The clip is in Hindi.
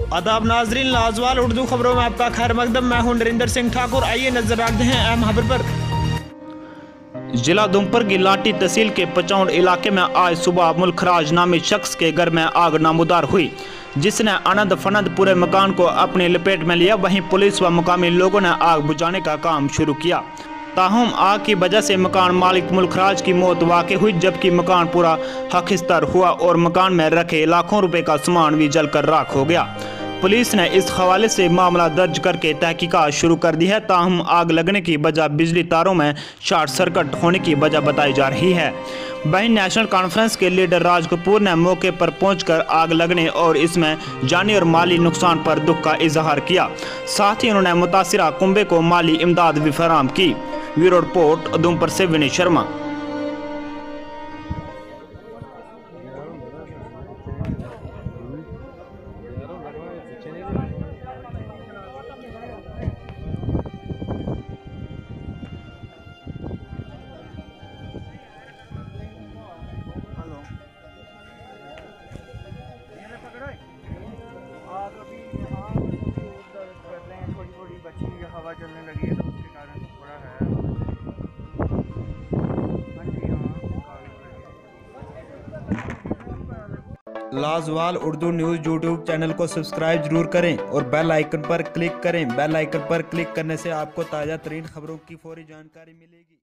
आदाब नाजरीन, लाजवाल उर्दू खबरों में आपका खैर मकदम। मैं हूं नरेंद्र सिंह ठाकुर। आइए नजर रखते हैं अहम खबर पर। जिला उधमपुर की लाठी तहसील के पचौंड इलाके में आज सुबह मुल्खराज नामी शख्स के घर में आग नमूदार हुई, जिसने अनंत फनंत पूरे मकान को अपनी लपेट में लिया। वहीं पुलिस व मुकामी लोगों ने आग बुझाने का काम शुरू किया। ताहम आग की वजह से मकान मालिक मुल्खराज की मौत वाक़ हुई, जबकि मकान पूरा खाकिस्तान हुआ और मकान में रखे लाखों रुपए का सामान भी जलकर राख हो गया। पुलिस ने इस हवाले से मामला दर्ज करके तहकीकात शुरू कर दी है। ताहम आग लगने की वजह बिजली तारों में शॉर्ट सर्किट होने की वजह बताई जा रही है। वहीं नेशनल कॉन्फ्रेंस के लीडर राज कपूर ने मौके पर पहुंचकर आग लगने और इसमें जानी और माली नुकसान पर दुख का इजहार किया। साथ ही उन्होंने मुतासिरा कुंबे को माली इमदाद भी फराहम की। ब्यूरो रिपोर्ट उधमपुर से विनय शर्मा। आग अभी यहाँ कर रहे हैं, थोड़ी थोड़ी बची हवा चलने लगी है, तो उसके कारण थोड़ा है। हाँ जी हाँ। लाजवाल उर्दू न्यूज़ यूट्यूब चैनल को सब्सक्राइब जरूर करें और बेल आइकन पर क्लिक करें। बेल आइकन पर क्लिक करने से आपको ताज़ा तरीन खबरों की फौरी जानकारी मिलेगी।